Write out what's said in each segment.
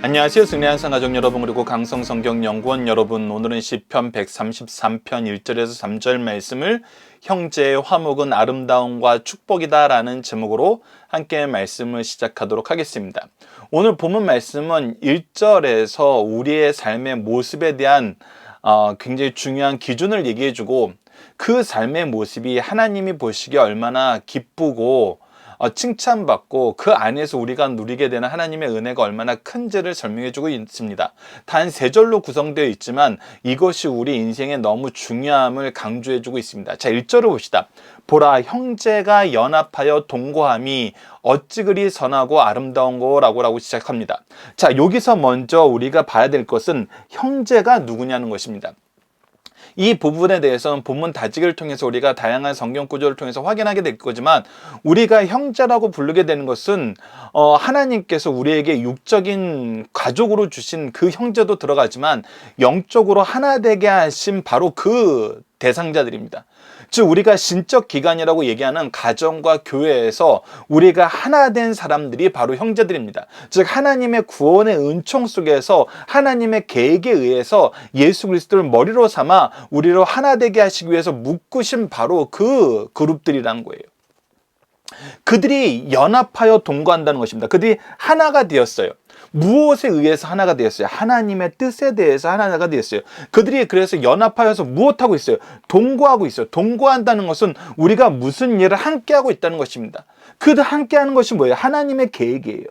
안녕하세요. 승리한 성가족 여러분, 그리고 강성성경연구원 여러분, 오늘은 시편 133편 1절에서 3절 말씀을 형제의 화목은 아름다움과 축복이다 라는 제목으로 함께 말씀을 시작하도록 하겠습니다. 오늘 본문 말씀은 1절에서 우리의 삶의 모습에 대한 굉장히 중요한 기준을 얘기해주고, 그 삶의 모습이 하나님이 보시기에 얼마나 기쁘고 칭찬받고 그 안에서 우리가 누리게 되는 하나님의 은혜가 얼마나 큰지를 설명해주고 있습니다. 단 3절로 구성되어 있지만 이것이 우리 인생에 너무 중요함을 강조해주고 있습니다. 자, 1절을 봅시다. 보라, 형제가 연합하여 동거함이 어찌 그리 선하고 아름다운고 라고 시작합니다. 자, 여기서 먼저 우리가 봐야 될 것은 형제가 누구냐는 것입니다. 이 부분에 대해서는 본문 다지기를 통해서 우리가 다양한 성경 구조를 통해서 확인하게 될 거지만, 우리가 형제라고 부르게 되는 것은 하나님께서 우리에게 육적인 가족으로 주신 그 형제도 들어가지만 영적으로 하나 되게 하신 바로 그 대상자들입니다. 즉, 우리가 신적 기관이라고 얘기하는 가정과 교회에서 우리가 하나 된 사람들이 바로 형제들입니다. 즉, 하나님의 구원의 은총 속에서 하나님의 계획에 의해서 예수 그리스도를 머리로 삼아 우리로 하나 되게 하시기 위해서 묶으신 바로 그 그룹들이라는 거예요. 그들이 연합하여 동거한다는 것입니다. 그들이 하나가 되었어요. 무엇에 의해서 하나가 되었어요? 하나님의 뜻에 대해서 하나가 되었어요. 그들이 그래서 연합하여서 무엇하고 있어요? 동거하고 있어요. 동거한다는 것은 우리가 무슨 일을 함께하고 있다는 것입니다. 그들 함께하는 것이 뭐예요? 하나님의 계획이에요.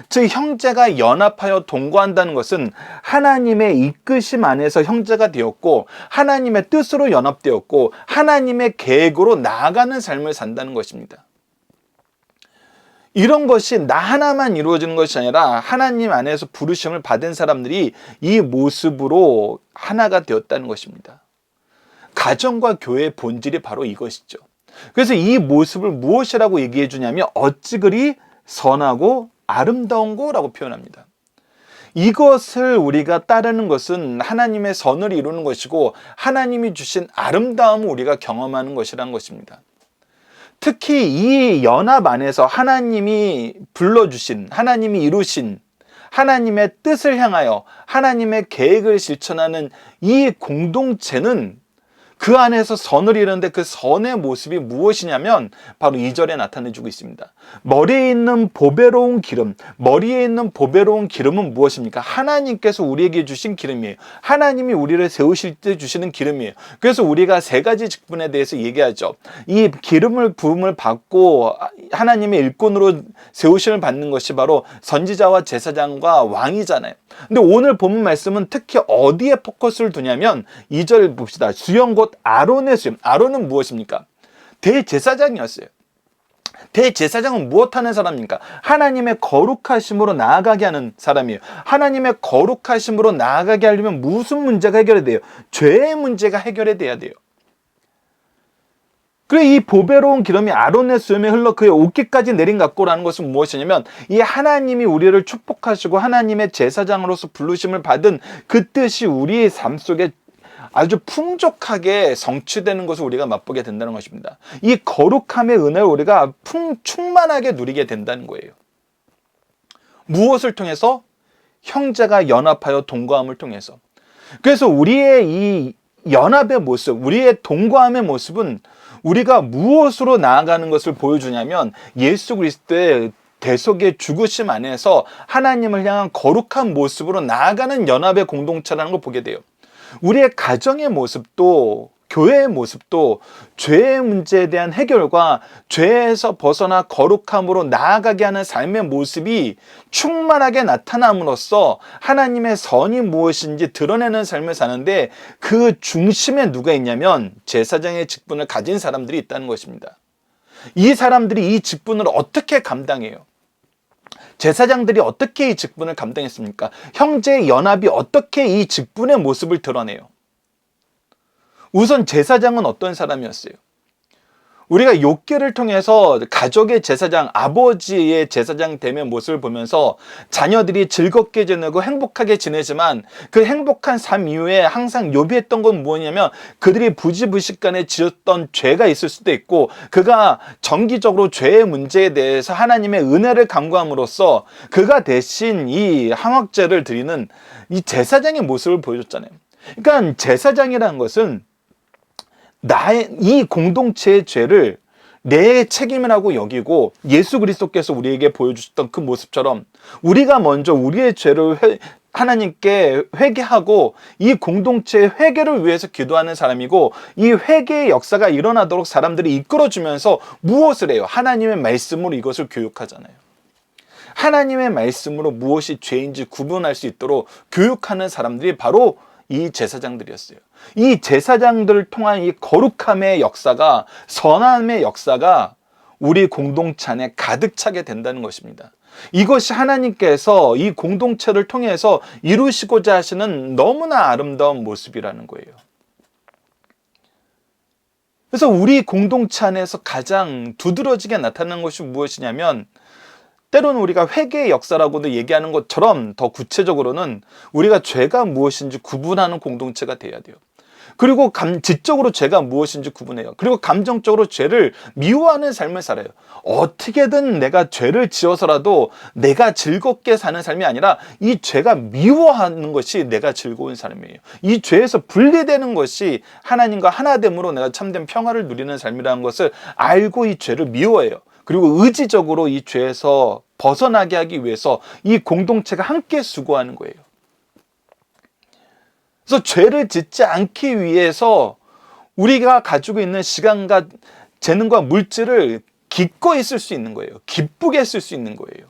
즉, 형제가 연합하여 동거한다는 것은 하나님의 이끄심 안에서 형제가 되었고, 하나님의 뜻으로 연합되었고, 하나님의 계획으로 나아가는 삶을 산다는 것입니다. 이런 것이 나 하나만 이루어지는 것이 아니라 하나님 안에서 부르심을 받은 사람들이 이 모습으로 하나가 되었다는 것입니다. 가정과 교회의 본질이 바로 이것이죠. 그래서 이 모습을 무엇이라고 얘기해 주냐면 어찌 그리 선하고 아름다운 거라고 표현합니다. 이것을 우리가 따르는 것은 하나님의 선을 이루는 것이고, 하나님이 주신 아름다움을 우리가 경험하는 것이란 것입니다. 특히 이 연합 안에서 하나님이 불러주신, 하나님이 이루신 하나님의 뜻을 향하여 하나님의 계획을 실천하는 이 공동체는 그 안에서 선을 이루는데, 그 선의 모습이 무엇이냐면 바로 2절에 나타내주고 있습니다. 머리에 있는 보배로운 기름, 머리에 있는 보배로운 기름은 무엇입니까? 하나님께서 우리에게 주신 기름이에요. 하나님이 우리를 세우실 때 주시는 기름이에요. 그래서 우리가 3가지 직분에 대해서 얘기하죠. 이 기름을 부음을 받고 하나님의 일꾼으로 세우심을 받는 것이 바로 선지자와 제사장과 왕이잖아요. 근데 오늘 본문 말씀은 특히 어디에 포커스를 두냐면 2절 봅시다. 수영 곧 아론의 수염. 아론은 무엇입니까? 대제사장이었어요. 대제사장은 무엇하는 사람입니까? 하나님의 거룩하심으로 나아가게 하는 사람이에요. 하나님의 거룩하심으로 나아가게 하려면 무슨 문제가 해결이 돼요? 죄의 문제가 해결이 돼야 돼요. 그래, 이 보배로운 기름이 아론의 수염에 흘러 그의 옷깃까지 내린 같고라는 것은 무엇이냐면, 이 하나님이 우리를 축복하시고 하나님의 제사장으로서 부르심을 받은 그 뜻이 우리의 삶 속에 아주 풍족하게 성취되는 것을 우리가 맛보게 된다는 것입니다. 이 거룩함의 은혜를 우리가 충만하게 누리게 된다는 거예요. 무엇을 통해서? 형제가 연합하여 동거함을 통해서. 그래서 우리의 이 연합의 모습, 우리의 동거함의 모습은 우리가 무엇으로 나아가는 것을 보여주냐면, 예수 그리스도의 대속의 죽으심 안에서 하나님을 향한 거룩한 모습으로 나아가는 연합의 공동체라는 걸 보게 돼요. 우리의 가정의 모습도, 교회의 모습도 죄의 문제에 대한 해결과 죄에서 벗어나 거룩함으로 나아가게 하는 삶의 모습이 충만하게 나타남으로써 하나님의 선이 무엇인지 드러내는 삶을 사는데, 그 중심에 누가 있냐면 제사장의 직분을 가진 사람들이 있다는 것입니다. 이 사람들이 이 직분을 어떻게 감당해요? 제사장들이 어떻게 이 직분을 감당했습니까? 형제의 연합이 어떻게 이 직분의 모습을 드러내요? 우선 제사장은 어떤 사람이었어요? 우리가 욥기를 통해서 가족의 제사장, 아버지의 제사장 됨의 모습을 보면서 자녀들이 즐겁게 지내고 행복하게 지내지만 그 행복한 삶 이후에 항상 욥이 했던 건 뭐냐면 그들이 부지불식간에 지었던 죄가 있을 수도 있고 그가 정기적으로 죄의 문제에 대해서 하나님의 은혜를 간구함으로써 그가 대신 이 항약제를 드리는 이 제사장의 모습을 보여줬잖아요. 그러니까 제사장이라는 것은 나의 이 공동체의 죄를 내 책임이라고 여기고 예수 그리스도께서 우리에게 보여주셨던 그 모습처럼 우리가 먼저 우리의 죄를 하나님께 회개하고 이 공동체의 회개를 위해서 기도하는 사람이고 이 회개의 역사가 일어나도록 사람들이 이끌어주면서 무엇을 해요? 하나님의 말씀으로 이것을 교육하잖아요. 하나님의 말씀으로 무엇이 죄인지 구분할 수 있도록 교육하는 사람들이 바로 이 제사장들이었어요. 이 제사장들을 통한 이 거룩함의 역사가, 선함의 역사가 우리 공동체 안에 가득 차게 된다는 것입니다. 이것이 하나님께서 이 공동체를 통해서 이루시고자 하시는 너무나 아름다운 모습이라는 거예요. 그래서 우리 공동체 안에서 가장 두드러지게 나타나는 것이 무엇이냐면 때로는 우리가 회개의 역사라고도 얘기하는 것처럼 더 구체적으로는 우리가 죄가 무엇인지 구분하는 공동체가 돼야 돼요. 그리고 지적으로 죄가 무엇인지 구분해요. 그리고 감정적으로 죄를 미워하는 삶을 살아요. 어떻게든 내가 죄를 지어서라도 내가 즐겁게 사는 삶이 아니라 이 죄가 미워하는 것이 내가 즐거운 삶이에요. 이 죄에서 분리되는 것이 하나님과 하나됨으로 내가 참된 평화를 누리는 삶이라는 것을 알고 이 죄를 미워해요. 그리고 의지적으로 이 죄에서 벗어나게 하기 위해서 이 공동체가 함께 수고하는 거예요. 그래서 죄를 짓지 않기 위해서 우리가 가지고 있는 시간과 재능과 물질을 기꺼이 쓸 수 있는 거예요. 기쁘게 쓸 수 있는 거예요.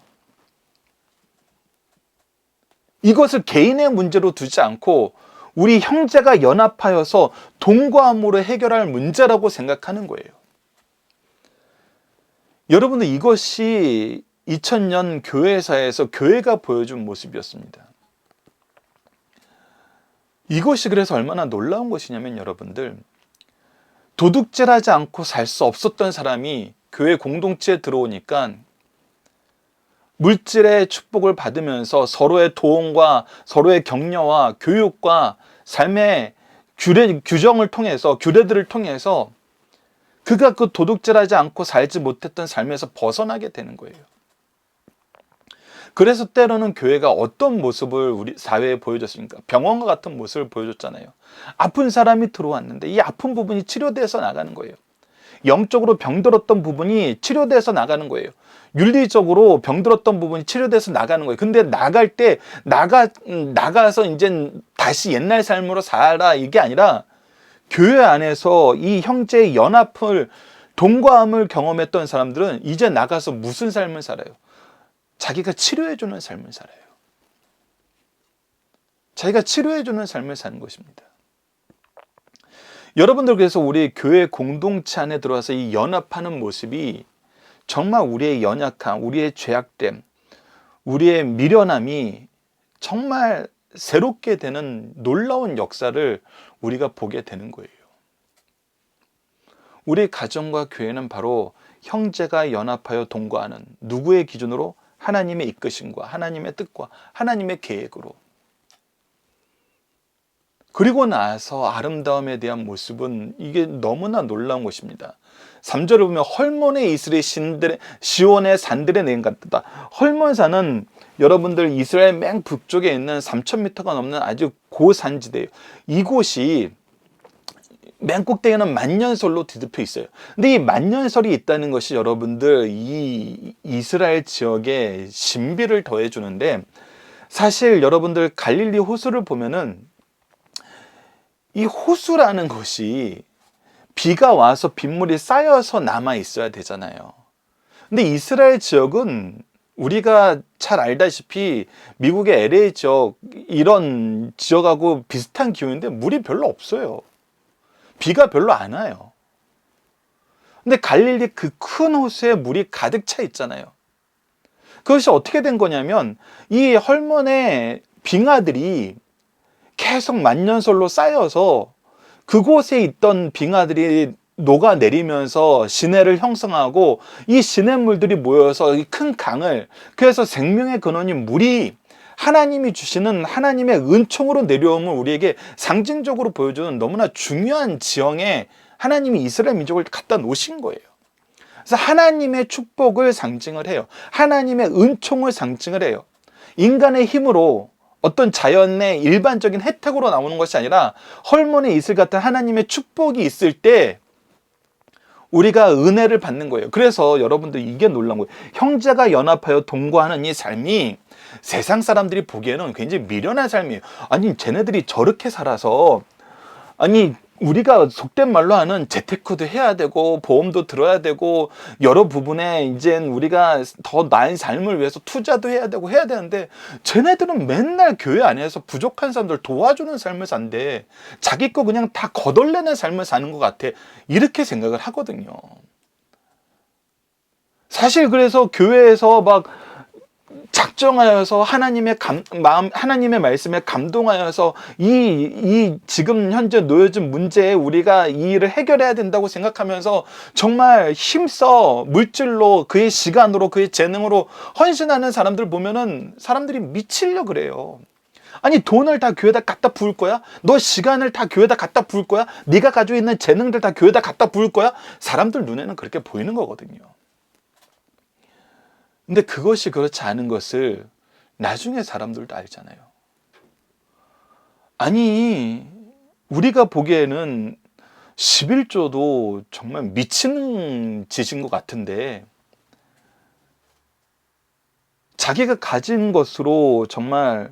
이것을 개인의 문제로 두지 않고 우리 형제가 연합하여서 동거함으로 해결할 문제라고 생각하는 거예요. 여러분들 이것이 2000년 교회사에서 교회가 보여준 모습이었습니다. 이것이 그래서 얼마나 놀라운 것이냐면 여러분들 도둑질하지 않고 살 수 없었던 사람이 교회 공동체에 들어오니까 물질의 축복을 받으면서 서로의 도움과 서로의 격려와 교육과 삶의 규정을 통해서 규례들을 통해서 그가 그 도둑질하지 않고 살지 못했던 삶에서 벗어나게 되는 거예요. 그래서 때로는 교회가 어떤 모습을 우리 사회에 보여줬습니까? 병원과 같은 모습을 보여줬잖아요. 아픈 사람이 들어왔는데 이 아픈 부분이 치료돼서 나가는 거예요. 영적으로 병들었던 부분이 치료돼서 나가는 거예요. 윤리적으로 병들었던 부분이 치료돼서 나가는 거예요. 근데 나갈 때 나가서 이제 다시 옛날 삶으로 살아 이게 아니라 교회 안에서 이 형제의 연합을 동거함을 경험했던 사람들은 이제 나가서 무슨 삶을 살아요? 자기가 치료해주는 삶을 살아요. 자기가 치료해주는 삶을 사는 것입니다. 여러분들 그래서 우리 교회 공동체 안에 들어와서 이 연합하는 모습이 정말 우리의 연약함, 우리의 죄악됨, 우리의 미련함이 정말 새롭게 되는 놀라운 역사를 우리가 보게 되는 거예요. 우리 가정과 교회는 바로 형제가 연합하여 동거하는 누구의 기준으로? 하나님의 이끄심과 하나님의 뜻과 하나님의 계획으로. 그리고 나서 아름다움에 대한 모습은 이게 너무나 놀라운 것입니다. 3절을 보면 헐몬의 이스라엘 시온의 산들의 내인 같다. 헐몬산은 여러분들 이스라엘 맨 북쪽에 있는 3,000m가 넘는 아주 고산지대예요. 이곳이 맨 꼭대기는 만년설로 뒤덮여 있어요. 근데 이 만년설이 있다는 것이 여러분들 이 이스라엘 지역에 신비를 더해주는데 사실 여러분들 갈릴리 호수를 보면은 이 호수라는 것이 비가 와서 빗물이 쌓여서 남아 있어야 되잖아요. 근데 이스라엘 지역은 우리가 잘 알다시피 미국의 LA 지역 이런 지역하고 비슷한 기후인데 물이 별로 없어요. 비가 별로 안 와요. 근데 갈릴리 그 큰 호수에 물이 가득 차 있잖아요. 그것이 어떻게 된 거냐면 이 헐몬의 빙하들이 계속 만년설로 쌓여서 그곳에 있던 빙하들이 녹아내리면서 시내를 형성하고 이 시냇물들이 모여서 이 큰 강을, 그래서 생명의 근원인 물이 하나님이 주시는 하나님의 은총으로 내려옴을 우리에게 상징적으로 보여주는 너무나 중요한 지형에 하나님이 이스라엘 민족을 갖다 놓으신 거예요. 그래서 하나님의 축복을 상징을 해요. 하나님의 은총을 상징을 해요. 인간의 힘으로 어떤 자연의 일반적인 혜택으로 나오는 것이 아니라 헐몬의 이슬 같은 하나님의 축복이 있을 때 우리가 은혜를 받는 거예요. 그래서 여러분들 이게 놀라운 거예요. 형제가 연합하여 동거하는 이 삶이 세상 사람들이 보기에는 굉장히 미련한 삶이에요. 아니 쟤네들이 저렇게 살아서, 아니 우리가 속된 말로 하는 재테크도 해야 되고 보험도 들어야 되고 여러 부분에 이젠 우리가 더 나은 삶을 위해서 투자도 해야 되고 해야 되는데 쟤네들은 맨날 교회 안에서 부족한 사람들 도와주는 삶을 산대. 자기 거 그냥 다 거덜내는 삶을 사는 것 같아. 이렇게 생각을 하거든요. 사실 그래서 교회에서 막 작정하여서 하나님의 말씀에 감동하여서 이 지금 현재 놓여진 문제에 우리가 이 일을 해결해야 된다고 생각하면서 정말 힘써 물질로, 그의 시간으로, 그의 재능으로 헌신하는 사람들 보면은 사람들이 미치려 그래요. 아니 돈을 다 교회에다 갖다 부을 거야? 너 시간을 다 교회에다 갖다 부을 거야? 네가 가지고 있는 재능들 다 교회에다 갖다 부을 거야? 사람들 눈에는 그렇게 보이는 거거든요. 근데 그것이 그렇지 않은 것을 나중에 사람들도 알잖아요. 아니 우리가 보기에는 11조도 정말 미치는 짓인 것 같은데 자기가 가진 것으로 정말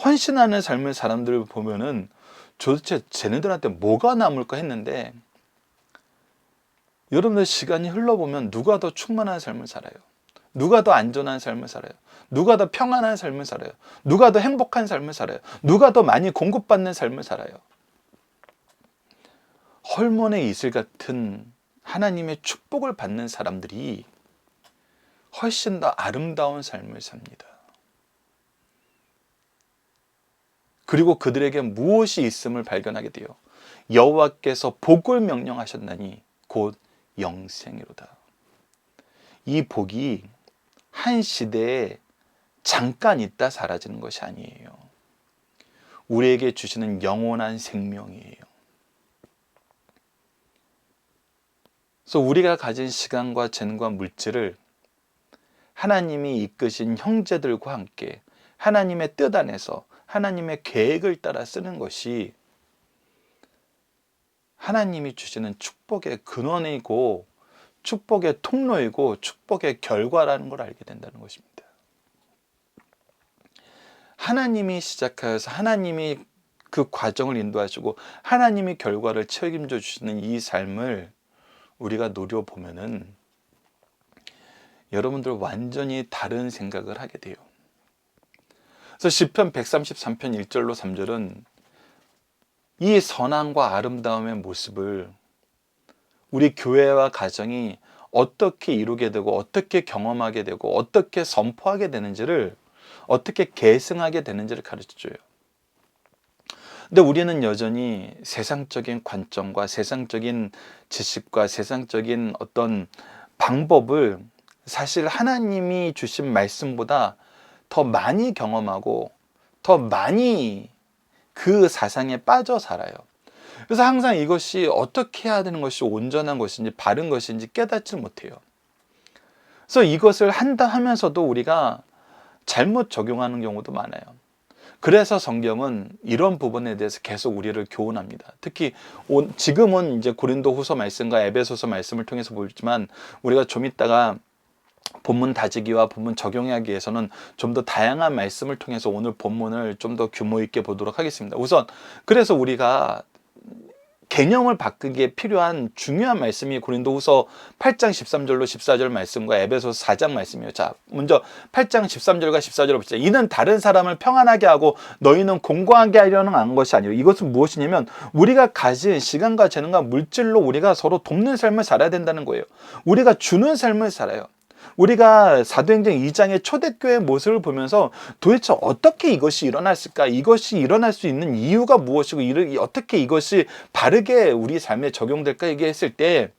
헌신하는 삶의 사람들을 보면은 도대체 쟤네들한테 뭐가 남을까 했는데, 여러분들 시간이 흘러보면 누가 더 충만한 삶을 살아요? 누가 더 안전한 삶을 살아요? 누가 더 평안한 삶을 살아요? 누가 더 행복한 삶을 살아요? 누가 더 많이 공급받는 삶을 살아요? 헐몬의 이슬 같은 하나님의 축복을 받는 사람들이 훨씬 더 아름다운 삶을 삽니다. 그리고 그들에게 무엇이 있음을 발견하게 돼요. 여호와께서 복을 명령하셨나니 곧 영생이로다. 이 복이 한 시대에 잠깐 있다 사라지는 것이 아니에요. 우리에게 주시는 영원한 생명이에요. 그래서 우리가 가진 시간과 재능과 물질을 하나님이 이끄신 형제들과 함께 하나님의 뜻 안에서 하나님의 계획을 따라 쓰는 것이 하나님이 주시는 축복의 근원이고 축복의 통로이고 축복의 결과라는 걸 알게 된다는 것입니다. 하나님이 시작하여서 하나님이 그 과정을 인도하시고 하나님이 결과를 책임져 주시는 이 삶을 우리가 노려보면은 여러분들 완전히 다른 생각을 하게 돼요. 그래서 시편 133편 1절로 3절은 이 선함과 아름다움의 모습을 우리 교회와 가정이 어떻게 이루게 되고 어떻게 경험하게 되고 어떻게 선포하게 되는지를, 어떻게 계승하게 되는지를 가르쳐줘요. 근데 우리는 여전히 세상적인 관점과 세상적인 지식과 세상적인 어떤 방법을 사실 하나님이 주신 말씀보다 더 많이 경험하고 더 많이 그 사상에 빠져 살아요. 그래서 항상 이것이 어떻게 해야 되는 것이 온전한 것인지 바른 것인지 깨닫지 못해요. 그래서 이것을 한다 하면서도 우리가 잘못 적용하는 경우도 많아요. 그래서 성경은 이런 부분에 대해서 계속 우리를 교훈합니다. 특히 지금은 이제 고린도후서 말씀과 에베소서 말씀을 통해서 보지만 우리가 좀 이따가 본문 다지기와 본문 적용하기 위해서는 좀 더 다양한 말씀을 통해서 오늘 본문을 좀 더 규모 있게 보도록 하겠습니다. 우선 그래서 우리가 개념을 바꾸기에 필요한 중요한 말씀이 고린도후서 8장 13절로 14절 말씀과 에베소서 4장 말씀이에요. 자, 먼저 8장 13절과 14절을 보시죠. 이는 다른 사람을 평안하게 하고 너희는 공고하게 하려는 한 것이 아니요. 이것은 무엇이냐면 우리가 가진 시간과 재능과 물질로 우리가 서로 돕는 삶을 살아야 된다는 거예요. 우리가 주는 삶을 살아요. 우리가 사도행전 2장의 초대교회의 모습을 보면서 도대체 어떻게 이것이 일어났을까? 이것이 일어날 수 있는 이유가 무엇이고 어떻게 이것이 바르게 우리 삶에 적용될까? 얘기했을 때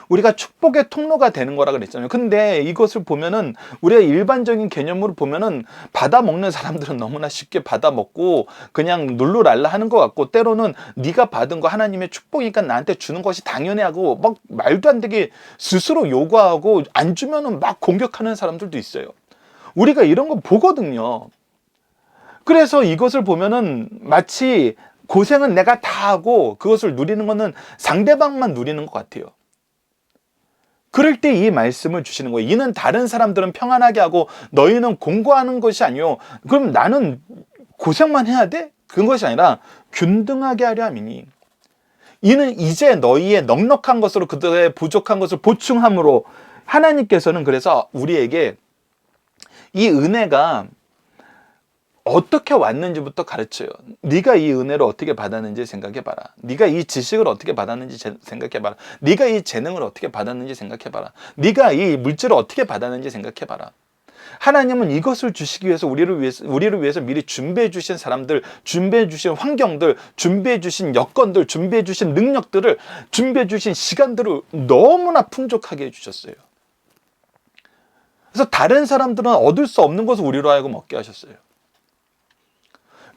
우리가 축복의 통로가 되는 거라 그랬잖아요. 근데 이것을 보면은 우리가 일반적인 개념으로 보면은 받아 먹는 사람들은 너무나 쉽게 받아 먹고 그냥 룰루랄라 하는 것 같고, 때로는 네가 받은 거 하나님의 축복이니까 나한테 주는 것이 당연해 하고 막 말도 안 되게 스스로 요구하고 안 주면은 막 공격하는 사람들도 있어요. 우리가 이런 거 보거든요. 그래서 이것을 보면은 마치 고생은 내가 다 하고 그것을 누리는 거는 상대방만 누리는 것 같아요. 그럴 때 이 말씀을 주시는 거예요. 이는 다른 사람들은 평안하게 하고 너희는 공고하는 것이 아니요. 그럼 나는 고생만 해야 돼? 그것이 아니라 균등하게 하려 함이니. 이는 이제 너희의 넉넉한 것으로 그들의 부족한 것을 보충함으로, 하나님께서는 그래서 우리에게 이 은혜가 어떻게 왔는지부터 가르쳐요. 네가 이 은혜를 어떻게 받았는지 생각해봐라. 네가 이 지식을 어떻게 받았는지 생각해봐라. 네가 이 재능을 어떻게 받았는지 생각해봐라. 네가 이 물질을 어떻게 받았는지 생각해봐라. 하나님은 이것을 주시기 위해서 우리를 위해서 미리 준비해 주신 사람들, 준비해 주신 환경들, 준비해 주신 여건들, 준비해 주신 능력들을, 준비해 주신 시간들을 너무나 풍족하게 해주셨어요. 그래서 다른 사람들은 얻을 수 없는 것을 우리로 하여금 얻게 하셨어요.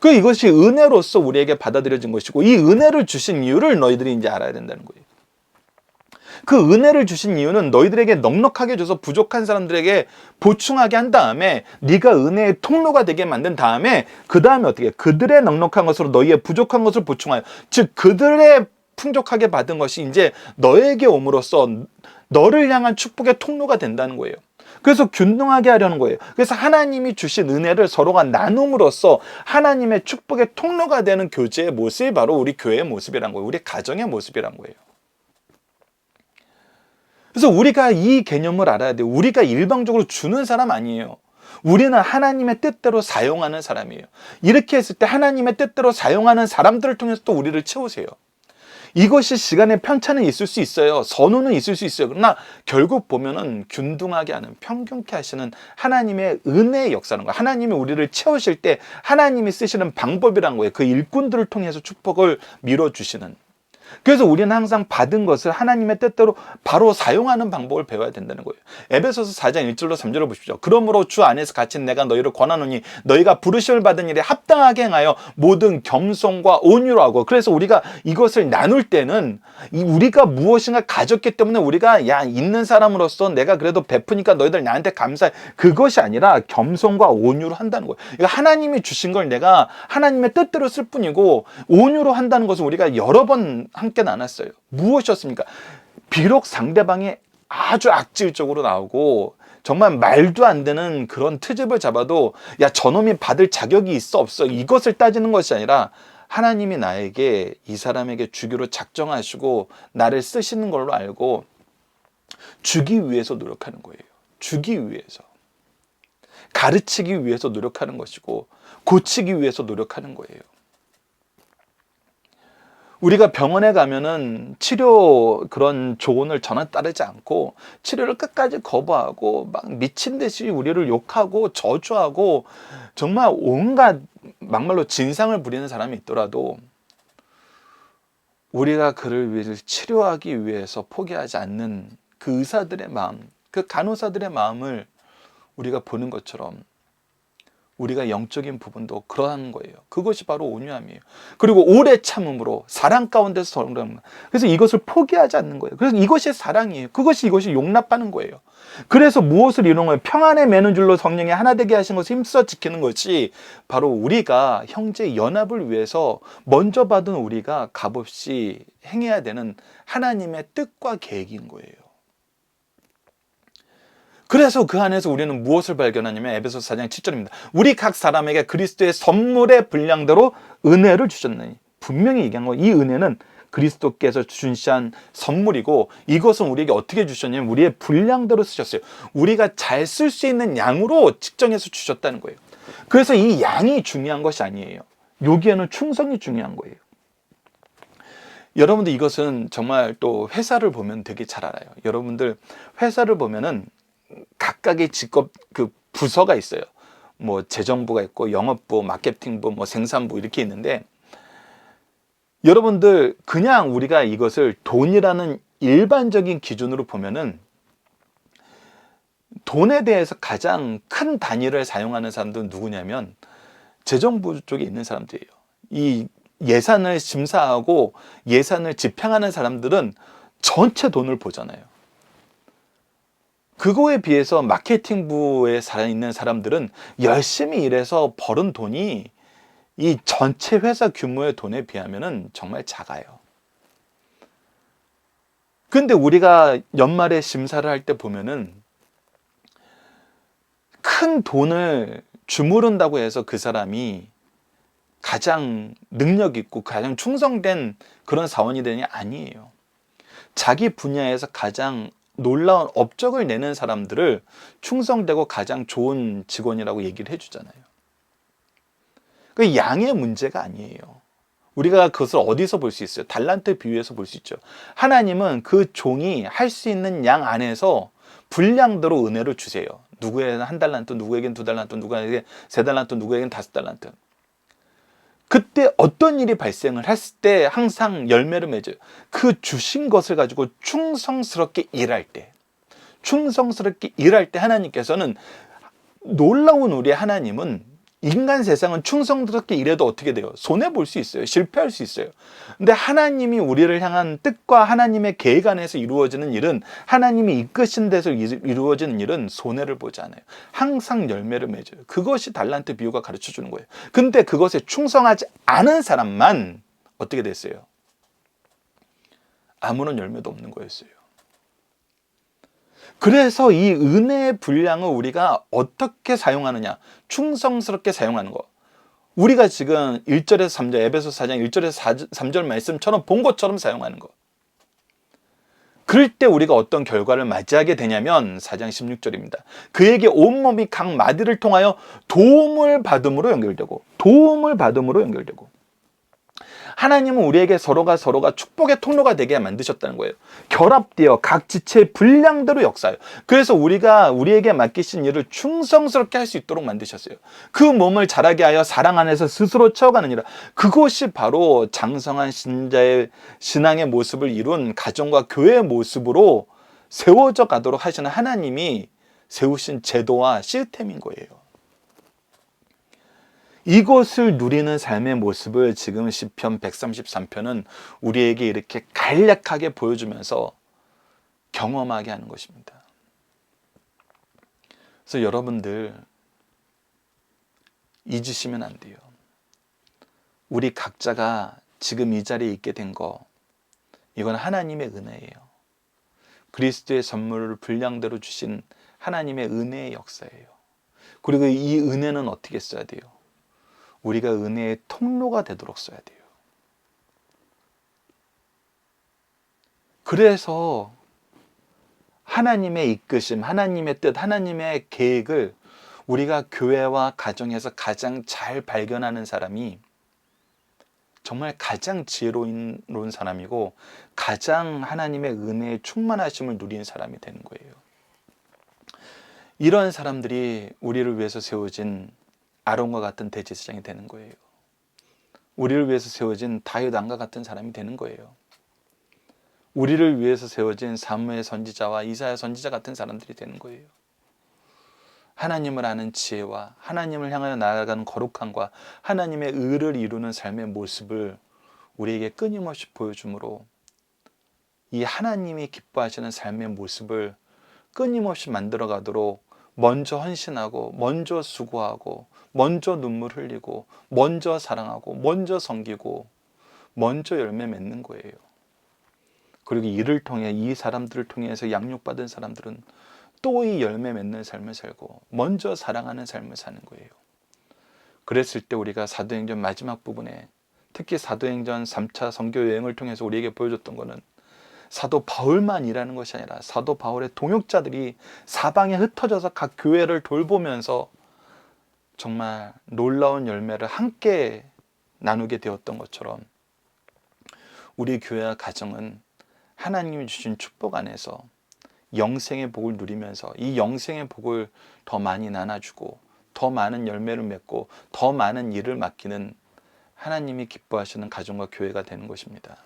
이것이 은혜로서 우리에게 받아들여진 것이고, 이 은혜를 주신 이유를 너희들이 이제 알아야 된다는 거예요. 그 은혜를 주신 이유는 너희들에게 넉넉하게 줘서 부족한 사람들에게 보충하게 한 다음에, 네가 은혜의 통로가 되게 만든 다음에, 그 다음에 어떻게 그들의 넉넉한 것으로 너희의 부족한 것을 보충하여, 즉 그들의 풍족하게 받은 것이 이제 너에게 옴으로써 너를 향한 축복의 통로가 된다는 거예요. 그래서 균등하게 하려는 거예요. 그래서 하나님이 주신 은혜를 서로가 나눔으로써 하나님의 축복의 통로가 되는 교제의 모습이 바로 우리 교회의 모습이란 거예요. 우리 가정의 모습이란 거예요. 그래서 우리가 이 개념을 알아야 돼요. 우리가 일방적으로 주는 사람 아니에요. 우리는 하나님의 뜻대로 사용하는 사람이에요. 이렇게 했을 때 하나님의 뜻대로 사용하는 사람들을 통해서 또 우리를 채우세요. 이것이 시간의 편차는 있을 수 있어요. 선호는 있을 수 있어요. 그러나 결국 보면은 균등하게 하는, 평균케 하시는 하나님의 은혜의 역사는 거예요. 하나님이 우리를 채우실 때 하나님이 쓰시는 방법이란 거예요. 그 일꾼들을 통해서 축복을 밀어주시는. 그래서 우리는 항상 받은 것을 하나님의 뜻대로 바로 사용하는 방법을 배워야 된다는 거예요. 에베소서 4장 1절로 3절을 보십시오. 그러므로 주 안에서 갇힌 내가 너희를 권하노니 너희가 부르심을 받은 일에 합당하게 행하여 모든 겸손과 온유로 하고. 그래서 우리가 이것을 나눌 때는 우리가 무엇인가 가졌기 때문에 우리가 있는 사람으로서 내가 그래도 베푸니까 너희들 나한테 감사해, 그것이 아니라 겸손과 온유로 한다는 거예요. 그러니까 하나님이 주신 걸 내가 하나님의 뜻대로 쓸 뿐이고, 온유로 한다는 것은 우리가 여러 번 함께 나눴어요. 무엇이었습니까? 비록 상대방이 아주 악질적으로 나오고 정말 말도 안 되는 그런 트집을 잡아도 저놈이 받을 자격이 있어 없어 이것을 따지는 것이 아니라, 하나님이 나에게 이 사람에게 주기로 작정하시고 나를 쓰시는 걸로 알고 주기 위해서 노력하는 거예요. 주기 위해서, 가르치기 위해서 노력하는 것이고 고치기 위해서 노력하는 거예요. 우리가 병원에 가면은 치료 그런 조언을 전혀 따르지 않고 치료를 끝까지 거부하고 막 미친 듯이 우리를 욕하고 저주하고 정말 온갖 막말로 진상을 부리는 사람이 있더라도, 우리가 그를 위해서 치료하기 위해서 포기하지 않는 그 의사들의 마음, 그 간호사들의 마음을 우리가 보는 것처럼 우리가 영적인 부분도 그러한 거예요. 그것이 바로 온유함이에요. 그리고 오래 참음으로 사랑 가운데서 성장하는. 그래서 이것을 포기하지 않는 거예요. 그래서 이것이 사랑이에요. 이것이 용납하는 거예요. 그래서 무엇을 이루는 거예요? 평안에 매는 줄로 성령이 하나 되게 하신 것을 힘써 지키는 것이 바로 우리가 형제 연합을 위해서 먼저 받은 우리가 값없이 행해야 되는 하나님의 뜻과 계획인 거예요. 그래서 그 안에서 우리는 무엇을 발견하냐면 에베소서 4장 7절입니다. 우리 각 사람에게 그리스도의 선물의 분량대로 은혜를 주셨느니. 분명히 얘기한 거예요. 이 은혜는 그리스도께서 주신 선물이고, 이것은 우리에게 어떻게 주셨냐면 우리의 분량대로 쓰셨어요. 우리가 잘 쓸 수 있는 양으로 측정해서 주셨다는 거예요. 그래서 이 양이 중요한 것이 아니에요. 여기에는 충성이 중요한 거예요. 여러분들 이것은 정말 또 회사를 보면 되게 잘 알아요. 여러분들 회사를 보면은 각각의 직업 그 부서가 있어요. 뭐 재정부가 있고 영업부, 마케팅부, 뭐 생산부 이렇게 있는데, 여러분들 그냥 우리가 이것을 돈이라는 일반적인 기준으로 보면은 돈에 대해서 가장 큰 단위를 사용하는 사람들은 누구냐면 재정부 쪽에 있는 사람들이에요. 이 예산을 심사하고 예산을 집행하는 사람들은 전체 돈을 보잖아요. 그거에 비해서 마케팅부에 있는 사람들은 열심히 일해서 벌은 돈이 이 전체 회사 규모의 돈에 비하면 정말 작아요. 근데 우리가 연말에 심사를 할 때 보면은 큰 돈을 주무른다고 해서 그 사람이 가장 능력 있고 가장 충성된 그런 사원이 되느냐? 아니에요. 자기 분야에서 가장 놀라운 업적을 내는 사람들을 충성되고 가장 좋은 직원이라고 얘기를 해주잖아요. 그 양의 문제가 아니에요. 우리가 그것을 어디서 볼 수 있어요? 달란트 비유에서 볼 수 있죠. 하나님은 그 종이 할 수 있는 양 안에서 분량대로 은혜를 주세요. 누구에게는 1달란트, 누구에게는 2달란트, 누구에게는 3달란트, 누구에게는 5달란트. 그때 어떤 일이 발생을 했을 때 항상 열매를 맺어요. 그 주신 것을 가지고 충성스럽게 일할 때, 하나님께서는, 놀라운 우리 하나님은, 인간 세상은 충성스럽게 일해도 어떻게 돼요? 손해볼 수 있어요. 실패할 수 있어요. 근데 하나님이 우리를 향한 뜻과 하나님의 계획 안에서 이루어지는 일은, 하나님이 이끄신 데서 이루어지는 일은 손해를 보지 않아요. 항상 열매를 맺어요. 그것이 달란트 비유가 가르쳐 주는 거예요. 근데 그것에 충성하지 않은 사람만 어떻게 됐어요? 아무런 열매도 없는 거였어요. 그래서 이 은혜의 분량을 우리가 어떻게 사용하느냐, 충성스럽게 사용하는 거. 우리가 지금 1절에서 3절, 에베소 4장 1절에서 3절 말씀처럼 본 것처럼 사용하는 거. 그럴 때 우리가 어떤 결과를 맞이하게 되냐면 4장 16절입니다. 그에게 온몸이 각 마디를 통하여 도움을 받음으로 연결되고, 하나님은 우리에게 서로가 축복의 통로가 되게 만드셨다는 거예요. 결합되어 각 지체의 분량대로 역사해요. 그래서 우리에게 맡기신 일을 충성스럽게 할 수 있도록 만드셨어요. 그 몸을 자라게 하여 사랑 안에서 스스로 채워가는 일. 그것이 바로 장성한 신자의 신앙의 모습을 이룬 가정과 교회의 모습으로 세워져 가도록 하시는 하나님이 세우신 제도와 시스템인 거예요. 이것을 누리는 삶의 모습을 지금 시편 133편은 우리에게 이렇게 간략하게 보여주면서 경험하게 하는 것입니다. 그래서 여러분들 잊으시면 안 돼요. 우리 각자가 지금 이 자리에 있게 된 거, 이건 하나님의 은혜예요. 그리스도의 선물을 분량대로 주신 하나님의 은혜의 역사예요. 그리고 이 은혜는 어떻게 써야 돼요? 우리가 은혜의 통로가 되도록 써야 돼요. 그래서 하나님의 이끄심, 하나님의 뜻, 하나님의 계획을 우리가 교회와 가정에서 가장 잘 발견하는 사람이 정말 가장 지혜로운 사람이고 가장 하나님의 은혜의 충만하심을 누린 사람이 되는 거예요. 이런 사람들이 우리를 위해서 세워진 아론과 같은 대제사장이 되는 거예요. 우리를 위해서 세워진 다윗 왕과 같은 사람이 되는 거예요. 우리를 위해서 세워진 사무엘 선지자와 이사야 선지자 같은 사람들이 되는 거예요. 하나님을 아는 지혜와 하나님을 향하여 나아가는 거룩함과 하나님의 의를 이루는 삶의 모습을 우리에게 끊임없이 보여주므로 이 하나님이 기뻐하시는 삶의 모습을 끊임없이 만들어가도록 먼저 헌신하고 먼저 수고하고 먼저 눈물 흘리고 먼저 사랑하고 먼저 섬기고 먼저 열매 맺는 거예요. 그리고 이를 통해 이 사람들을 통해서 양육받은 사람들은 또 이 열매 맺는 삶을 살고 먼저 사랑하는 삶을 사는 거예요. 그랬을 때 우리가 사도행전 마지막 부분에 특히 사도행전 3차 선교 여행을 통해서 우리에게 보여줬던 것은 사도 바울만 일하는 것이 아니라 사도 바울의 동역자들이 사방에 흩어져서 각 교회를 돌보면서 정말 놀라운 열매를 함께 나누게 되었던 것처럼 우리 교회와 가정은 하나님이 주신 축복 안에서 영생의 복을 누리면서 이 영생의 복을 더 많이 나눠주고 더 많은 열매를 맺고 더 많은 일을 맡기는 하나님이 기뻐하시는 가정과 교회가 되는 것입니다.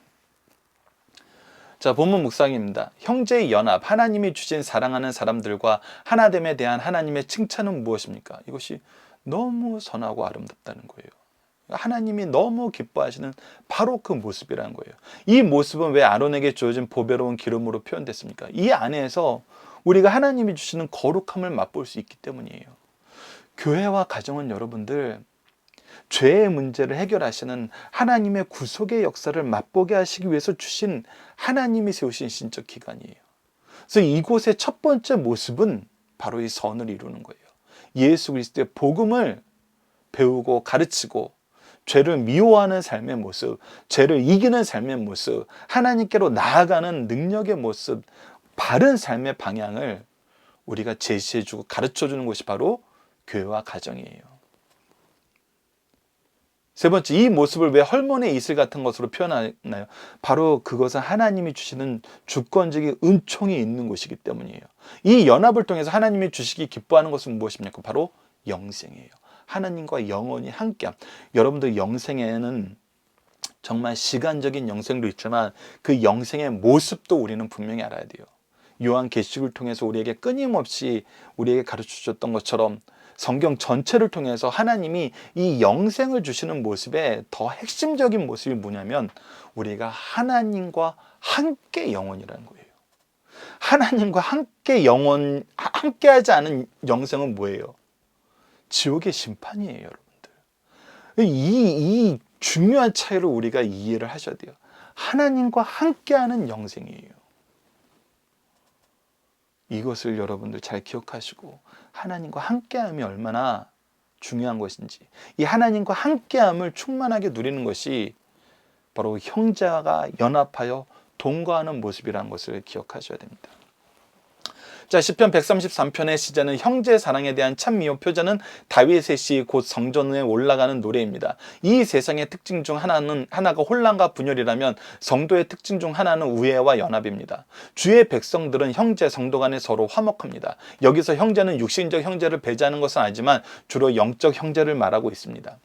자, 본문 묵상입니다. 형제의 연합, 하나님이 주신 사랑하는 사람들과 하나됨에 대한 하나님의 칭찬은 무엇입니까? 이것이 너무 선하고 아름답다는 거예요. 하나님이 너무 기뻐하시는 바로 그 모습이라는 거예요. 이 모습은 왜 아론에게 주어진 보배로운 기름으로 표현됐습니까? 이 안에서 우리가 하나님이 주시는 거룩함을 맛볼 수 있기 때문이에요. 교회와 가정은 여러분들 죄의 문제를 해결하시는 하나님의 구속의 역사를 맛보게 하시기 위해서 주신 하나님이 세우신 신적 기관이에요. 그래서 이곳의 첫 번째 모습은 바로 이 선을 이루는 거예요. 예수 그리스도의 복음을 배우고 가르치고 죄를 미워하는 삶의 모습, 죄를 이기는 삶의 모습, 하나님께로 나아가는 능력의 모습, 바른 삶의 방향을 우리가 제시해주고 가르쳐주는 것이 바로 교회와 가정이에요. 세 번째, 이 모습을 왜 헐몬의 이슬 같은 것으로 표현하나요? 바로 그것은 하나님이 주시는 주권적인 은총이 있는 곳이기 때문이에요. 이 연합을 통해서 하나님이 주시기 기뻐하는 것은 무엇입니까? 바로 영생이에요. 하나님과 영원히 함께함. 여러분들 영생에는 정말 시간적인 영생도 있지만 그 영생의 모습도 우리는 분명히 알아야 돼요. 요한계시록을 통해서 우리에게 끊임없이 우리에게 가르쳐 주셨던 것처럼 성경 전체를 통해서 하나님이 이 영생을 주시는 모습의 더 핵심적인 모습이 뭐냐면 우리가 하나님과 함께 영원이라는 거예요. 하나님과 함께 하지 않은 영생은 뭐예요? 지옥의 심판이에요, 여러분들. 이 중요한 차이를 우리가 이해를 하셔야 돼요. 하나님과 함께하는 영생이에요. 이것을 여러분들 잘 기억하시고 하나님과 함께함이 얼마나 중요한 것인지, 이 하나님과 함께함을 충만하게 누리는 것이 바로 형제가 연합하여 동거하는 모습이라는 것을 기억하셔야 됩니다. 자, 시편 133편의 시제는 형제 사랑에 대한 찬미요 표제는 다윗의 시 곧 성전에 올라가는 노래입니다. 이 세상의 특징 중 하나가 혼란과 분열이라면 성도의 특징 중 하나는 우애와 연합입니다. 주의 백성들은 형제 성도 간에 서로 화목합니다. 여기서 형제는 육신적 형제를 배제하는 것은 아니지만 주로 영적 형제를 말하고 있습니다.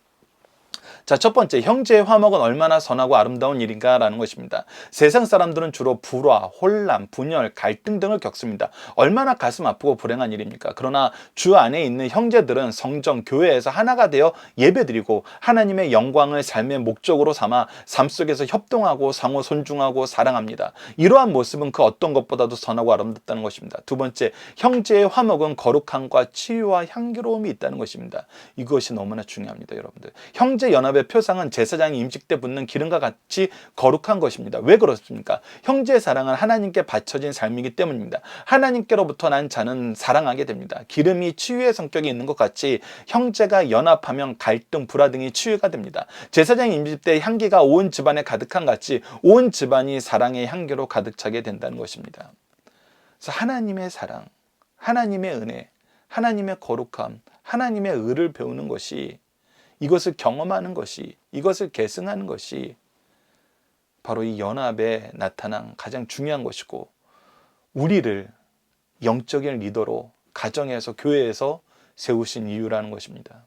자, 첫 번째, 형제의 화목은 얼마나 선하고 아름다운 일인가라는 것입니다. 세상 사람들은 주로 불화, 혼란, 분열, 갈등 등을 겪습니다. 얼마나 가슴 아프고 불행한 일입니까? 그러나 주 안에 있는 형제들은 성전, 교회에서 하나가 되어 예배드리고 하나님의 영광을 삶의 목적으로 삼아 삶 속에서 협동하고 상호 존중하고 사랑합니다. 이러한 모습은 그 어떤 것보다도 선하고 아름답다는 것입니다. 두 번째, 형제의 화목은 거룩함과 치유와 향기로움이 있다는 것입니다. 이것이 너무나 중요합니다, 여러분들. 형제 연합의 표상은 제사장이 임직 때 붓는 기름과 같이 거룩한 것입니다. 왜 그렇습니까? 형제의 사랑은 하나님께 바쳐진 삶이기 때문입니다. 하나님께로부터 난 자는 사랑하게 됩니다. 기름이 치유의 성격이 있는 것 같이 형제가 연합하면 갈등, 불화 등이 치유가 됩니다. 제사장이 임직 때 향기가 온 집안에 가득한 같이 온 집안이 사랑의 향기로 가득 차게 된다는 것입니다. 그래서 하나님의 사랑, 하나님의 은혜, 하나님의 거룩함, 하나님의 의를 배우는 것이, 이것을 경험하는 것이, 이것을 계승하는 것이 바로 이 연합에 나타난 가장 중요한 것이고, 우리를 영적인 리더로 가정에서, 교회에서 세우신 이유라는 것입니다.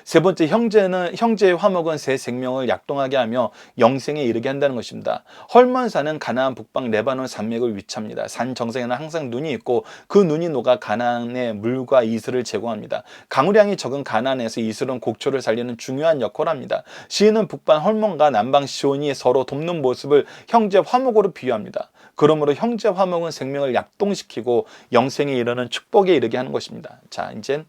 세 번째, 형제의 화목은 새 생명을 약동하게 하며 영생에 이르게 한다는 것입니다. 헐몬산은 가나안 북방 레바논 산맥을 위치합니다. 산 정상에는 항상 눈이 있고 그 눈이 녹아 가나안의 물과 이슬을 제공합니다. 강우량이 적은 가나안에서 이슬은 곡초를 살리는 중요한 역할을 합니다. 시인은 북방 헐몬과 남방 시온이 서로 돕는 모습을 형제 화목으로 비유합니다. 그러므로 형제 화목은 생명을 약동시키고 영생에 이르는 축복에 이르게 하는 것입니다. 자, 이제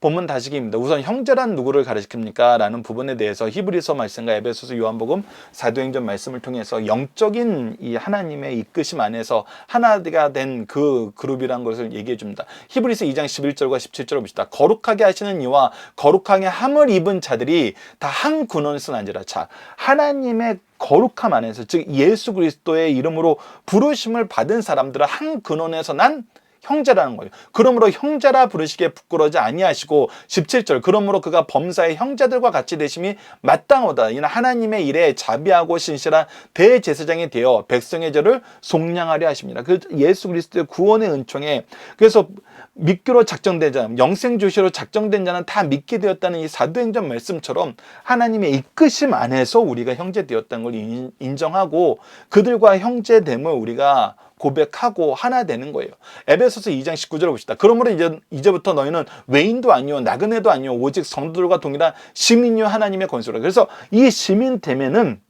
본문 다시기입니다. 우선 형제란 누구를 가리킵니까? 라는 부분에 대해서 히브리서 말씀과 에베소서, 요한복음, 사도행전 말씀을 통해서 영적인 이 하나님의 이끄심 안에서 하나가 된 그 그룹이란 것을 얘기해 줍니다. 히브리서 2장 11절과 17절을 봅시다. 거룩하게 하시는 이와 거룩하게 함을 입은 자들이 다 한 근원에서 난지라. 자, 하나님의 거룩함 안에서, 즉 예수 그리스도의 이름으로 부르심을 받은 사람들은 한 근원에서 난 형제라는 거예요. 그러므로 형제라 부르시기에 부끄러워하지 아니하시고 17절 그러므로 그가 범사의 형제들과 같이 되심이 마땅하다. 이는 하나님의 일에 자비하고 신실한 대제사장이 되어 백성의 죄를 속량하려 하십니다. 그 예수 그리스도의 구원의 은총에 그래서 믿기로 작정된 자, 영생 주시로 작정된 자는 다 믿게 되었다는 이 사도행전 말씀처럼 하나님의 이끄심 안에서 우리가 형제 되었다는 걸 인정하고 그들과 형제됨을 우리가 고백하고 하나 되는 거예요. 에베소서 2장 19절을 봅시다. 그러므로 이제부터 너희는 외인도 아니요 나그네도 아니요 오직 성도들과 동일한 시민이요 하나님의 권세라. 그래서 이 시민 되면은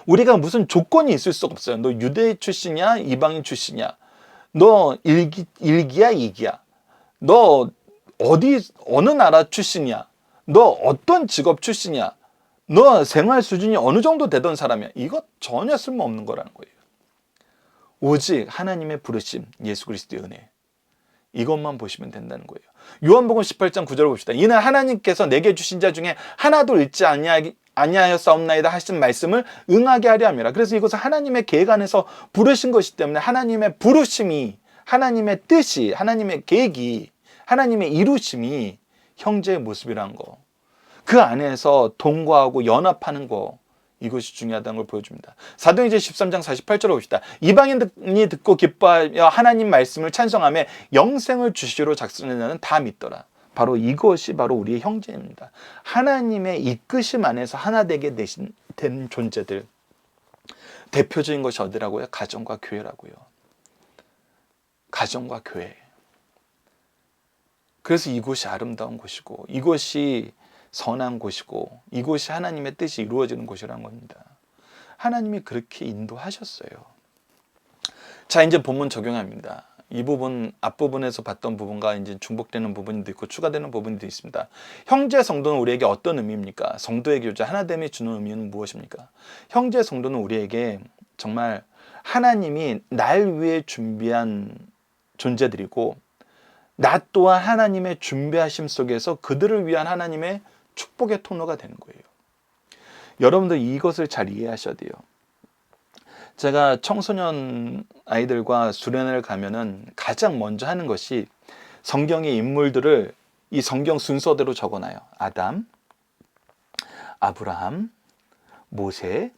우리가 무슨 조건이 있을 수가 없어요. 너 유대 출신이야? 이방인 출신이야? 너 일기야? 이기야? 너 어느 나라 출신이야? 너 어떤 직업 출신이야? 너 생활 수준이 어느 정도 되던 사람이야? 이거 전혀 쓸모없는 거라는 거예요. 오직 하나님의 부르심, 예수 그리스도의 은혜. 이것만 보시면 된다는 거예요. 요한복음 18장 9절을 봅시다. 이는 하나님께서 내게 주신 자 중에 하나도 잃지 아니하였사옵나이다 하신 말씀을 응하게 하려 함이라. 그래서 이것은 하나님의 계획 안에서 부르신 것이기 때문에 하나님의 부르심이, 하나님의 뜻이, 하나님의 계획이, 하나님의 이루심이 형제의 모습이란 거. 그 안에서 동거하고 연합하는 거. 이것이 중요하다는 걸 보여줍니다. 사도행전 13장 48절을 봅시다. 이방인이 듣고 기뻐하여 하나님 말씀을 찬송하며 영생을 주시로 작성된 자는 다 믿더라. 바로 이것이 바로 우리의 형제입니다. 하나님의 이끄심 안에서 하나 되게 된 존재들. 대표적인 것이 어디라고요? 가정과 교회라고요. 가정과 교회. 그래서 이곳이 아름다운 곳이고 이곳이 선한 곳이고 이곳이 하나님의 뜻이 이루어지는 곳이라는 겁니다. 하나님이 그렇게 인도하셨어요. 자, 이제 본문 적용합니다. 이 부분 앞부분에서 봤던 부분과 이제 중복되는 부분도 있고 추가되는 부분도 있습니다. 형제 성도는 우리에게 어떤 의미입니까? 성도의 교제 하나됨이 주는 의미는 무엇입니까? 형제 성도는 우리에게 정말 하나님이 날 위해 준비한 존재들이고 나 또한 하나님의 준비하심 속에서 그들을 위한 하나님의 축복의 통로가 되는 거예요. 여러분들 이것을 잘 이해하셔야 돼요. 제가 청소년 아이들과 수련회를 가면은 가장 먼저 하는 것이 성경의 인물들을 이 성경 순서대로 적어놔요. 아담, 아브라함, 모세,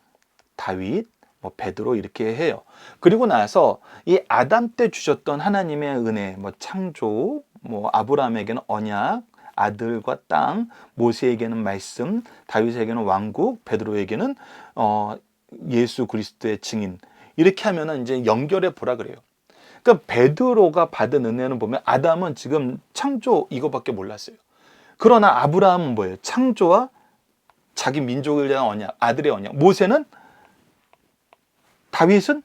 다윗, 베드로 이렇게 해요. 그리고 나서 이 아담 때 주셨던 하나님의 은혜, 창조, 아브라함에게는 언약, 아들과 땅, 모세에게는 말씀, 다윗에게는 왕국, 베드로에게는 예수 그리스도의 증인. 이렇게 하면은 이제 연결해 보라 그래요. 그러니까 베드로가 받은 은혜는 보면 아담은 지금 창조 이거밖에 몰랐어요. 그러나 아브라함은 뭐예요? 창조와 자기 민족을 대한 언약, 아들의 언약. 모세는 다윗은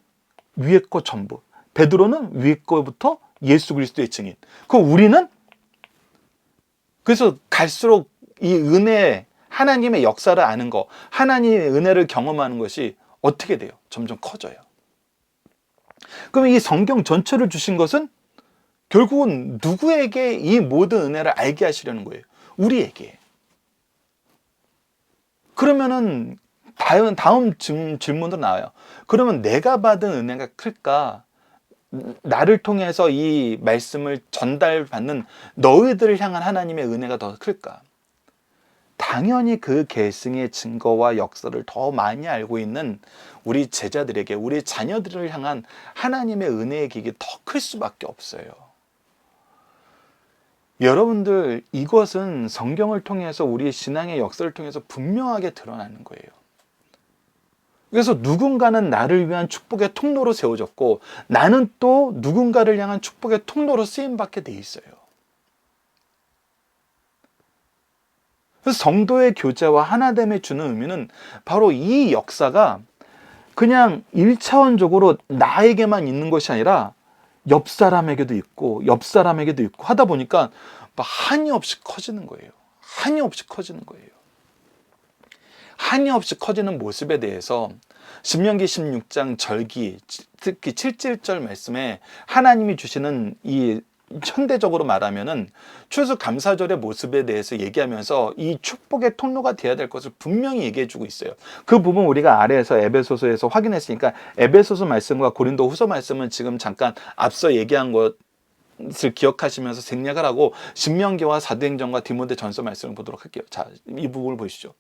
위에 거 전부. 베드로는 위에 거부터 예수 그리스도의 증인. 우리는 그래서 갈수록 이 은혜, 하나님의 역사를 아는 거, 하나님의 은혜를 경험하는 것이 어떻게 돼요? 점점 커져요. 그럼 이 성경 전체를 주신 것은 결국은 누구에게 이 모든 은혜를 알게 하시려는 거예요? 우리에게. 그러면은 다음 질문도 나와요. 그러면 내가 받은 은혜가 클까? 나를 통해서 이 말씀을 전달받는 너희들을 향한 하나님의 은혜가 더 클까? 당연히 그 계승의 증거와 역사를 더 많이 알고 있는 우리 제자들에게, 우리 자녀들을 향한 하나님의 은혜의 기억이 더 클 수밖에 없어요. 여러분들, 이것은 성경을 통해서 우리 신앙의 역사를 통해서 분명하게 드러나는 거예요. 그래서 누군가는 나를 위한 축복의 통로로 세워졌고 나는 또 누군가를 향한 축복의 통로로 쓰임받게 돼 있어요. 그래서 성도의 교제와 하나됨에 주는 의미는 바로 이 역사가 그냥 1차원적으로 나에게만 있는 것이 아니라 옆 사람에게도 있고 옆 사람에게도 있고 하다 보니까 한이 없이 커지는 거예요. 한이 없이 커지는 거예요. 한이 없이 커지는 모습에 대해서 신명기 16장 절기, 특히 7절 말씀에 하나님이 주시는 이 현대적으로 말하면은 추수감사절의 모습에 대해서 얘기하면서 이 축복의 통로가 되어야 될 것을 분명히 얘기해 주고 있어요. 그 부분 우리가 아래에서 에베소서에서 확인했으니까 에베소서 말씀과 고린도 후서 말씀은 지금 잠깐 앞서 얘기한 것 것을 기억하시면서 생략을 하고 신명기와 사도행전과 디모데전서 말씀을 보도록 할게요. 자, 이 부분을 보시죠.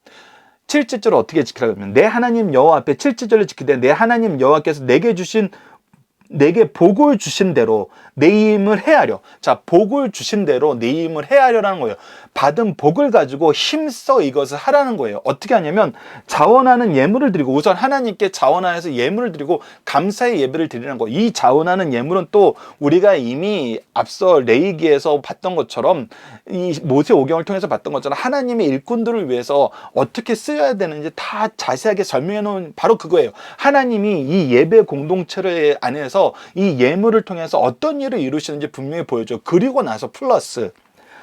7절을 어떻게 지키라고 하면 내 하나님 여호와 앞에 7절을 지키되 내 하나님 여호와께서 내게 복을 주신 대로 내 힘을 헤아려. 자, 복을 주신 대로 내 힘을 헤아려라는 거예요. 받은 복을 가지고 힘써 이것을 하라는 거예요. 어떻게 하냐면 자원하는 예물을 드리고, 우선 하나님께 자원하여서 예물을 드리고 감사의 예배를 드리는 거예요. 이 자원하는 예물은 또 우리가 이미 앞서 레위기에서 봤던 것처럼, 이 모세 오경을 통해서 봤던 것처럼 하나님의 일꾼들을 위해서 어떻게 쓰여야 되는지 다 자세하게 설명해 놓은 바로 그거예요. 하나님이 이 예배 공동체를 안에서 이 예물을 통해서 어떤 일을 이루시는지 분명히 보여줘. 그리고 나서 플러스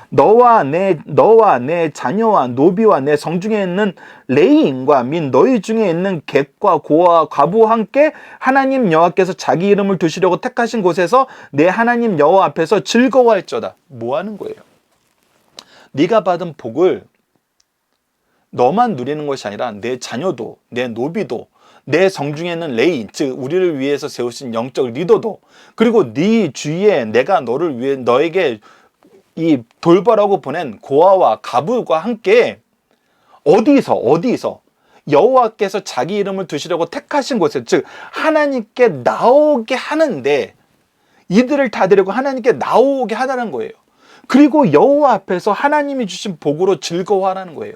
너와 내 자녀와 노비와 내 성중에 있는 레위인과 민 너희 중에 있는 객과 고와 과부와 함께 하나님 여호와께서 자기 이름을 두시려고 택하신 곳에서 내 하나님 여호와 앞에서 즐거워할지어다. 뭐 하는 거예요? 네가 받은 복을 너만 누리는 것이 아니라 내 자녀도, 내 노비도, 내 성중에 있는 레인, 즉 우리를 위해서 세우신 영적 리더도, 그리고 네 주위에 내가 너를 위해 너에게 이 돌보라고 보낸 고아와 가부과 함께 어디서 여호와께서 자기 이름을 두시려고 택하신 곳에, 즉 하나님께 나오게 하는데, 이들을 다 데리고 하나님께 나오게 하라는 거예요. 그리고 여호와 앞에서 하나님이 주신 복으로 즐거워하라는 거예요.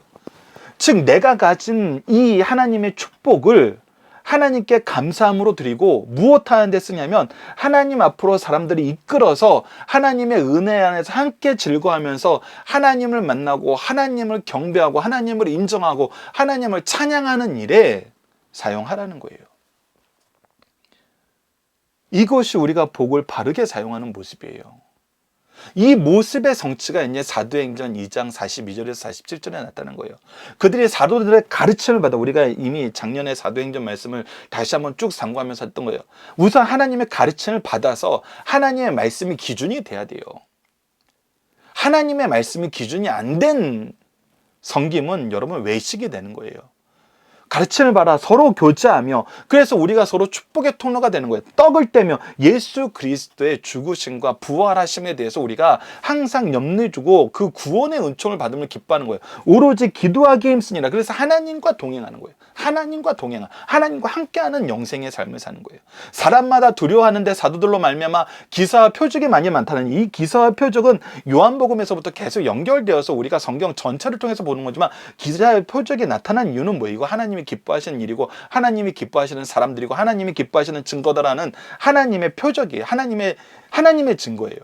즉 내가 가진 이 하나님의 축복을 하나님께 감사함으로 드리고 무엇 하는 데 쓰냐면 하나님 앞으로 사람들이 이끌어서 하나님의 은혜 안에서 함께 즐거워하면서 하나님을 만나고 하나님을 경배하고 하나님을 인정하고 하나님을 찬양하는 일에 사용하라는 거예요. 이것이 우리가 복을 바르게 사용하는 모습이에요. 이 모습의 성취가 이제 사도행전 2장 42절에서 47절에 나타나는 거예요. 그들이 사도들의 가르침을 받아, 우리가 이미 작년에 사도행전 말씀을 다시 한번 쭉 상고하면서 했던 거예요. 우선 하나님의 가르침을 받아서 하나님의 말씀이 기준이 돼야 돼요. 하나님의 말씀이 기준이 안 된 섬김은 여러분 외식이 되는 거예요. 가르침을 받아 서로 교제하며, 그래서 우리가 서로 축복의 통로가 되는 거예요. 떡을 떼며 예수 그리스도의 죽으심과 부활하심에 대해서 우리가 항상 염려해 주고 그 구원의 은총을 받음을 기뻐하는 거예요. 오로지 기도하기에 힘쓰니라. 그래서 하나님과 동행하는 거예요. 하나님과 함께하는 영생의 삶을 사는 거예요. 사람마다 두려워하는데 사도들로 말미암아 기사와 표적이 많이 많다는, 이 기사와 표적은 요한복음에서부터 계속 연결되어서 우리가 성경 전체를 통해서 보는 거지만, 기사와 표적이 나타난 이유는 뭐예요? 이거 하나님이 기뻐하시는 일이고 하나님이 기뻐하시는 사람들이고 하나님이 기뻐하시는 증거다라는 하나님의 표적이에요. 하나님의 증거예요.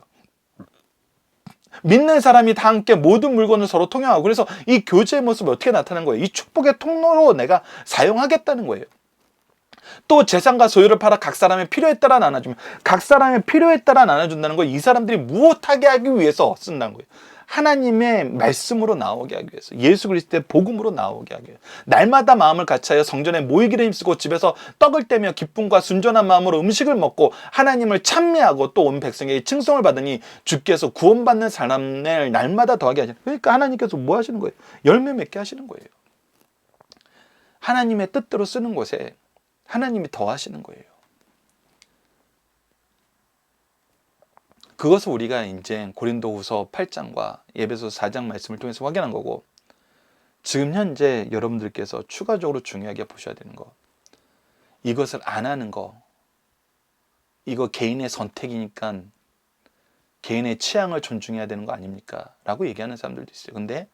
믿는 사람이 다 함께 모든 물건을 서로 통용하고, 그래서 이 교제의 모습이 어떻게 나타나는 거예요? 이 축복의 통로로 내가 사용하겠다는 거예요. 또 재산과 소유를 팔아 각 사람의 필요에 따라 나눠주면, 각 사람의 필요에 따라 나눠준다는 건 이 사람들이 무엇하게 하기 위해서 쓴다는 거예요. 하나님의 말씀으로 나오게 하기 위해서, 예수 그리스도의 복음으로 나오게 하기 위해서, 날마다 마음을 같이하여 성전에 모이기를 힘쓰고 집에서 떡을 떼며 기쁨과 순전한 마음으로 음식을 먹고 하나님을 찬미하고 또 온 백성에게 칭송을 받으니 주께서 구원받는 사람을 날마다 더하게 하시는. 그러니까 하나님께서 뭐 하시는 거예요? 열매 맺게 하시는 거예요. 하나님의 뜻대로 쓰는 곳에 하나님이 더하시는 거예요. 그것을 우리가 이제 고린도후서 8장과 에베소서 4장 말씀을 통해서 확인한 거고, 지금 현재 여러분들께서 추가적으로 중요하게 보셔야 되는 거, 이것을 안 하는 거, 이거 개인의 선택이니까 개인의 취향을 존중해야 되는 거 아닙니까? 라고 얘기하는 사람들도 있어요. 근데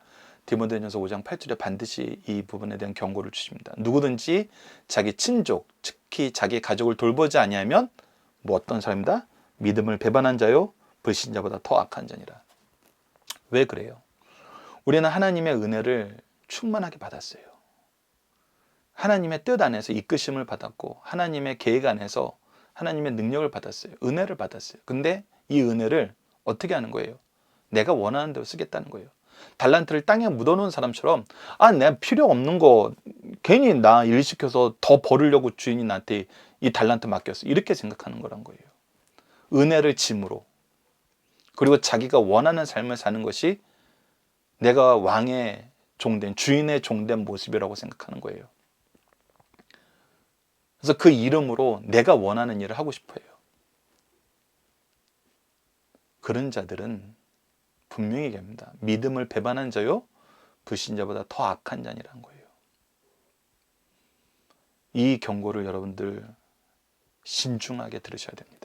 디모데전서 5장 8절에 반드시 이 부분에 대한 경고를 주십니다. 누구든지 자기 친족, 특히 자기 가족을 돌보지 아니하면 뭐 어떤 사람이다? 믿음을 배반한 자요, 불신자보다 더 악한 자니라. 왜 그래요? 우리는 하나님의 은혜를 충만하게 받았어요. 하나님의 뜻 안에서 이끄심을 받았고, 하나님의 계획 안에서 하나님의 능력을 받았어요. 은혜를 받았어요. 근데 이 은혜를 어떻게 하는 거예요? 내가 원하는 대로 쓰겠다는 거예요. 달란트를 땅에 묻어놓은 사람처럼, 내가 필요 없는 거 괜히 나 일 시켜서 더 벌으려고 주인이 나한테 이 달란트 맡겼어, 이렇게 생각하는 거란 거예요. 은혜를 짐으로, 그리고 자기가 원하는 삶을 사는 것이 내가 왕의 종된, 주인의 종된 모습이라고 생각하는 거예요. 그래서 그 이름으로 내가 원하는 일을 하고 싶어요. 그런 자들은 분명히 얘기합니다. 믿음을 배반한 자요 불신자보다 더 악한 자니라는 거예요. 이 경고를 여러분들 신중하게 들으셔야 됩니다.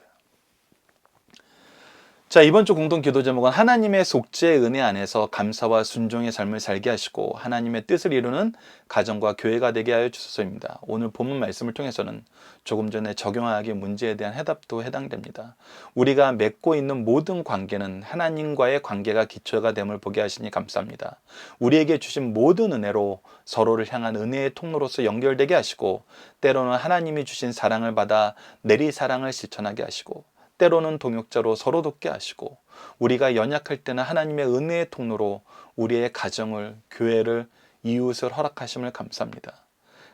자, 이번 주 공동 기도 제목은 하나님의 속죄의 은혜 안에서 감사와 순종의 삶을 살게 하시고 하나님의 뜻을 이루는 가정과 교회가 되게 하여 주소서입니다. 오늘 본문 말씀을 통해서는 조금 전에 적용하기 문제에 대한 해답도 해당됩니다. 우리가 맺고 있는 모든 관계는 하나님과의 관계가 기초가 됨을 보게 하시니 감사합니다. 우리에게 주신 모든 은혜로 서로를 향한 은혜의 통로로서 연결되게 하시고 때로는 하나님이 주신 사랑을 받아 내리 사랑을 실천하게 하시고 때로는 동역자로 서로 돕게 하시고 우리가 연약할 때는 하나님의 은혜의 통로로 우리의 가정을, 교회를, 이웃을 허락하심을 감사합니다.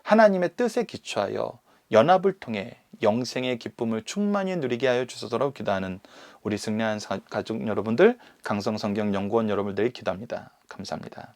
하나님의 뜻에 기초하여 연합을 통해 영생의 기쁨을 충만히 누리게 하여 주소서라고 기도하는 우리 승리한 가족 여러분들, 강성성경연구원 여러분들의 기도합니다. 감사합니다.